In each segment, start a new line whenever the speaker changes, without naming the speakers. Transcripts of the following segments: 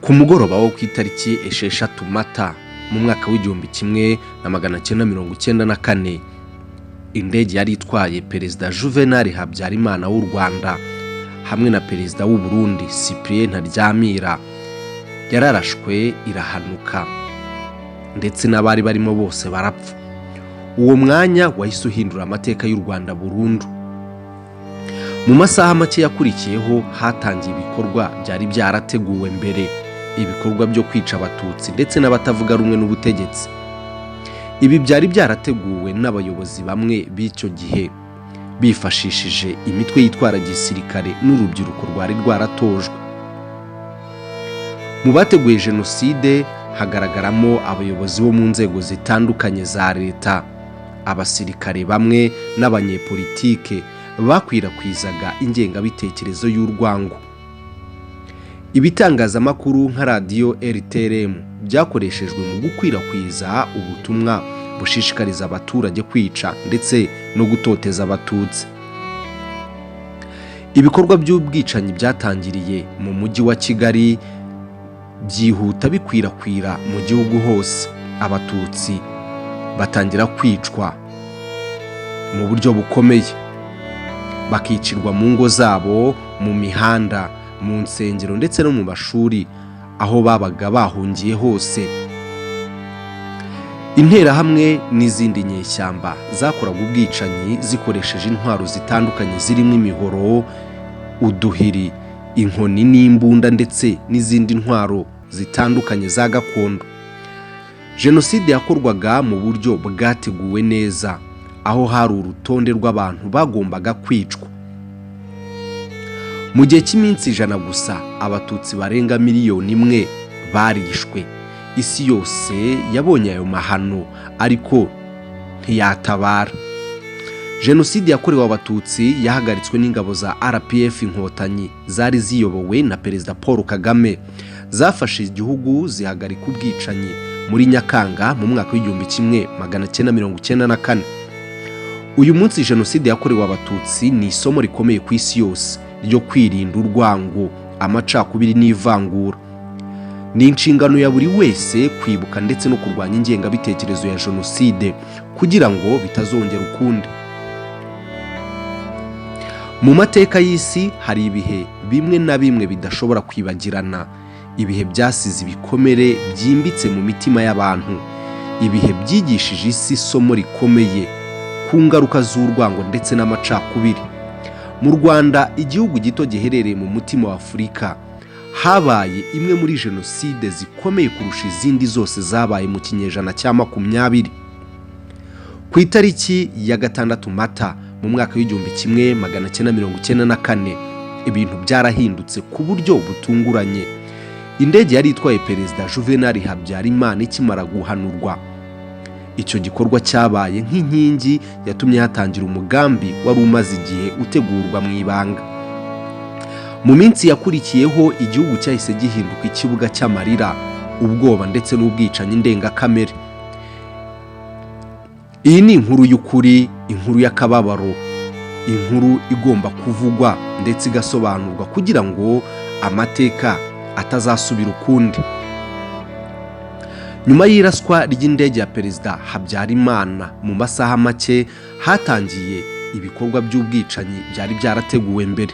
ku mugoroba wo ku itariki 6 Mata mu mwaka w'1994 indege yari itwaye perezida Juvenal Habyarimana w'u Rwanda hamwe na perezida w'u Burundi Cyprien Ntaryamira yararashwe irahanuka ndetse n'abari barimo bose barapfa. Uwo mwanya wahise uhindura amateka y'u Rwanda burundu. Mu masaha make yakurikiyeho hatangiye ibikorwa byari byarateguwe mbere, ibikorwa byo kwica abatutsi ndetse n'abatavuga rumwe n'ubutegetsi. Ibi byari byarateguwe n'abayobozi bamwe b'icyo gihe bifashishije imitwe yitwara gisirikare n'urubyiruko rwari rwaratojwe. Mu bateguye jenoside hagaragaramo abayobozi bo mu nzego zitandukanye za leta, abasirikare bamwe n'abanyepolitike bakwirakwizaga ingengabitekerezo y'urwango. Ibitangazamakuru nka radio RTRM byakoreshejwe mu gukwirakwiza ubutumwa bushishikariza abaturage kwica ndetse no gutoteza abatutsi. Ibikorwa by'ubwicanyi byatangiriye mu mujyi wa Kigali byihuta bikwirakwira mu gihugu hose. Abatutsi batangira kwicwa mu buryo bukomeye, bakicirwa mu ngo zabo, mu mihanda, mu nsengero ndetse no mu mashuri aho babaga bahungiye hose. Interahamwe n'izindi nyeshyamba zakoraga ubwicanyi zikoresheje intwaro zitandukanye zirimo imihoro, uduhiri, inkoni n'imbunda ndetse n'izindi ntwaro zitandukanye za gakondo. Jenoside yakorwaga mu buryo bwateguwe neza, aho hari urutonde rw'abantu bagombaga kwicwa. Mu gihe cy'iminsi 100 gusa abatutsi barenga 1 miliyoni barishwe. Isi yose yabonye ayo mahano ariko ntiyatabara. Jenoside yakorewe abatutsi yahagaritswe n'ingabo za RPF Inkotanyi zari ziyobowe na Perezida Paul Kagame. Zafashe igihugu zihagarika ubwicanyi muri Nyakanga mu mwaka w'1994. Uyu munsi jenoside yakorewe abatutsi ni isomo rikomeye ku isi yose ryo kwirinda urwango, amacakubiri n'ivangura. Ni inshingano ya buri wese kwibuka ndetse no kurwanya ingengabitekerezo ya jenoside kugira ngo bitazongera ukundi. Mu mateka y'isi hari ibihe bimwe na bimwe bidashobora kwibagirana, ibihe byasize ibikomere byimbitse mu mitima y'abantu, ibihe byigishije isi isomo rikomeye ku ngaruka z'urwango ndetse n'amacakubiri. Mu Rwanda, igihugu gito giherereye mu mutima wa Afurika, habaye imwe muri jenoside zikomeye kurusha izindi zose zabaye mu kinyejana cya 20. Ku itariki ya 6 Mata mu mwaka w'1994 ibintu byarahindutse ku buryo butunguranye. Indege yari itwaye perezida Juvenal Habyarimana ikimara guhanurwa. Icyo gikorwa cyabaye nk'inkingi yatumye hatangira umugambi wari umaze igihe utegurwa mu ibanga. Mu minsi yakurikiyeho igihugu cyahise gihinduka ikibuga cy'amarira, ubwoba ndetse n'ubwicanyi ndengakamere. Iyi ni inkuru y'ukuri, inkuru y'akababaro, inkuru igomba kuvugwa ndetse igasobanurwa kugira ngo amateka atazasubira ukundi. Nyuma y'iraswa ry'indege ya perezida Habyarimana mu masaha make hatangiye ibikorwa by'ubwicanyi byari byarateguwe mbere.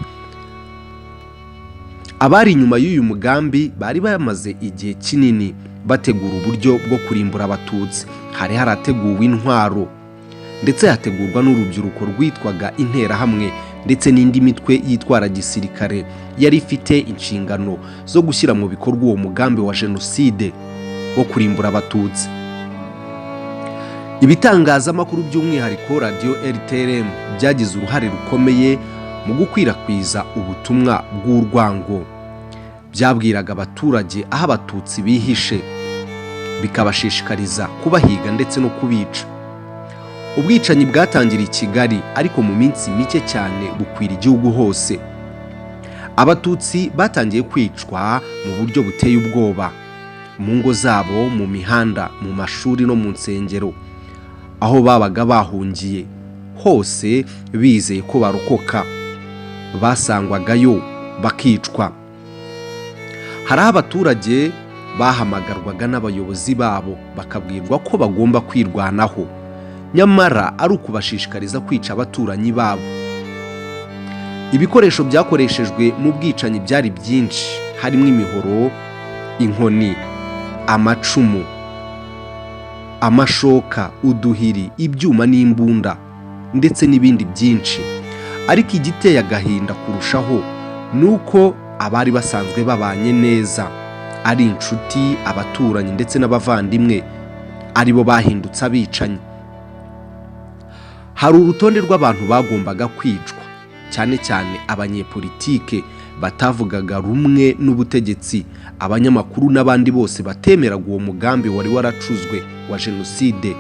Abari inyuma y'uyu mugambi bari bamaze igihe kinini bategura uburyo bwo kurimbura abatutsi. Hari harateguwe intwaro ndetse hategurwa n'urubyiruko rwitwaga interahamwe ndetse n'indi mitwe yitwara gisirikare yari ifite inshingano zo gushyira mu bikorwa uwo mugambi wa jenoside wo kurimbura abatutsi. Ibitangazamakuru by'umwihariko radio RTRM byagize uruhare rukomeye mu gukwirakwiza ubutumwa bw'urwango. Byabwiraga abaturage aho abatutsi bihishe, bikabashishikariza kubahiga ndetse no kubica. Ubwicanyi bwatangiriye i Kigali ariko mu minsi mike cyane bukwira igihugu hose. Abatutsi batangiye kwicwa mu buryo buteye ubwoba, mu ngo zabo, mu mihanda, mu mashuri no mu nsengero, aho babaga bahungiye hose bizeye ko barokoka. Basangwagayo bakicwa. hari abaturage bahamagarwaga n'abayobozi babo bakabwirwa ko bagomba kwirwanaho, nyamara ari ukubashishikariza kwica abaturanyi babo. Ibikoresho byakoreshejwe mu bwicanyi byari byinshi, harimo imihoro, inkoni, amacumu, amashoka, uduhiri, ibyuma n'imbunda ndetse n'ibindi byinshi. Ariko igiteye agahinda kurushaho ni uko abari basanzwe babanye neza, ari inshuti, abaturanyi ndetse n'abavandimwe, ari bo bahindutse abicanyi. Hari urutonde rw'abantu bagombaga kwicwa, cyane cyane abanyepolitike batavugaga rumwe n'ubutegetsi, abanyamakuru n'abandi bose batemeraga uwo mugambi wari waracuzwe wa jenoside.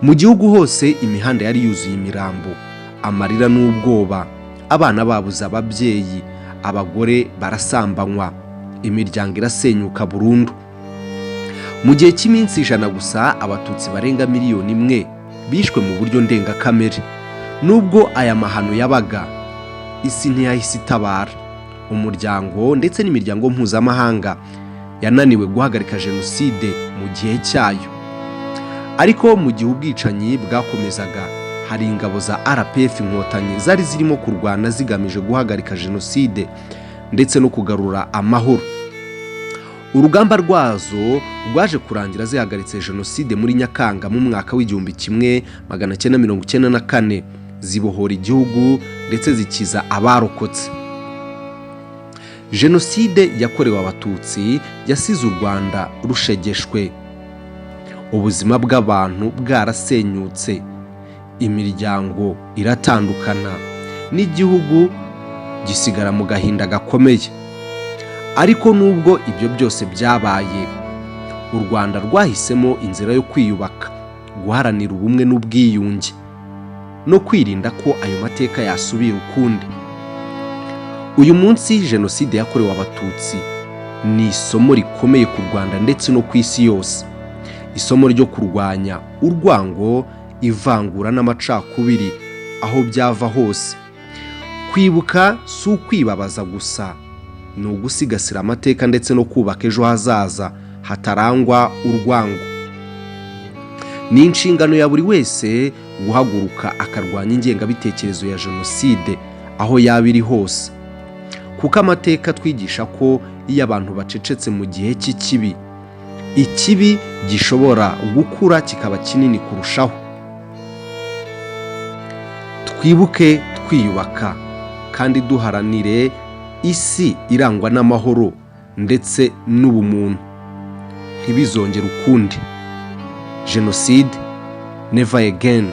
Mu gihugu hose imihanda yari yuzuye imirambo, amarira n'ubwoba, abana babuze ababyeyi, abagore barasambanywa, imiryango irasenyuka burundu. Mu gihe cy'iminsi 100 gusa abatutsi barenga 1 miliyoni bishwe mu buryo ndengakamere. Nubwo aya mahano yabaga, isi ntiyahise itabara. Umuryango ndetse n'imiryango mpuzamahanga yananiwe guhagarika jenoside mu gihe cyayo. Ariko mu gihe ubwicanyi bwakomezaga, hari ingabo za RPF inkotanyi zari zirimo kurwana zigamije guhagarika jenoside ndetse no kugarura amahoro. Urugamba rwazo rwaje kurangira zihagaritse jenoside muri Nyakanga mu mwaka w'1994, zibohora igihugu ndetse zikiza abarokotse. Jenoside yakorewe abatutsi yasize u Rwanda rushegeshwe, ubuzima bw'abantu bwarasenyutse, imiryango iratandukana, n'igihugu gisigara mu gahinda gakomeye. Ariko nubwo ibyo byose byabaye, u Rwanda rwahisemo inzira yo kwiyubaka, guharanira ubumwe n'ubwiyunge no kwirinda ko ayo mateka yasubira ukundi. Uyu munsi jenoside yakorewe abatutsi ni isomo rikomeye ku Rwanda ndetse no ku isi yose, isomo ryo kurwanya urwango, ivangura n'amacakubiri aho byava hose. Kwibuka si ukwibabaza gusa, ni ugusigasira amateka ndetse no kubaka ejo hazaza hatarangwa urwango. Ni inshingano ya buri wese guhaguruka akarwanya ingengabitekerezo ya jenoside aho yaba iri hose, kuko amateka twigisha ko iyo abantu bacecetse mu gihe cy'ikibi, ikibi gishobora gukura kikaba kinini kurushaho. Twibuke twiyubaka kandi duharanire isi irangwa n'amahoro ndetse n'ubumuntu. Ntibizongere ukundi. Jenoside never again.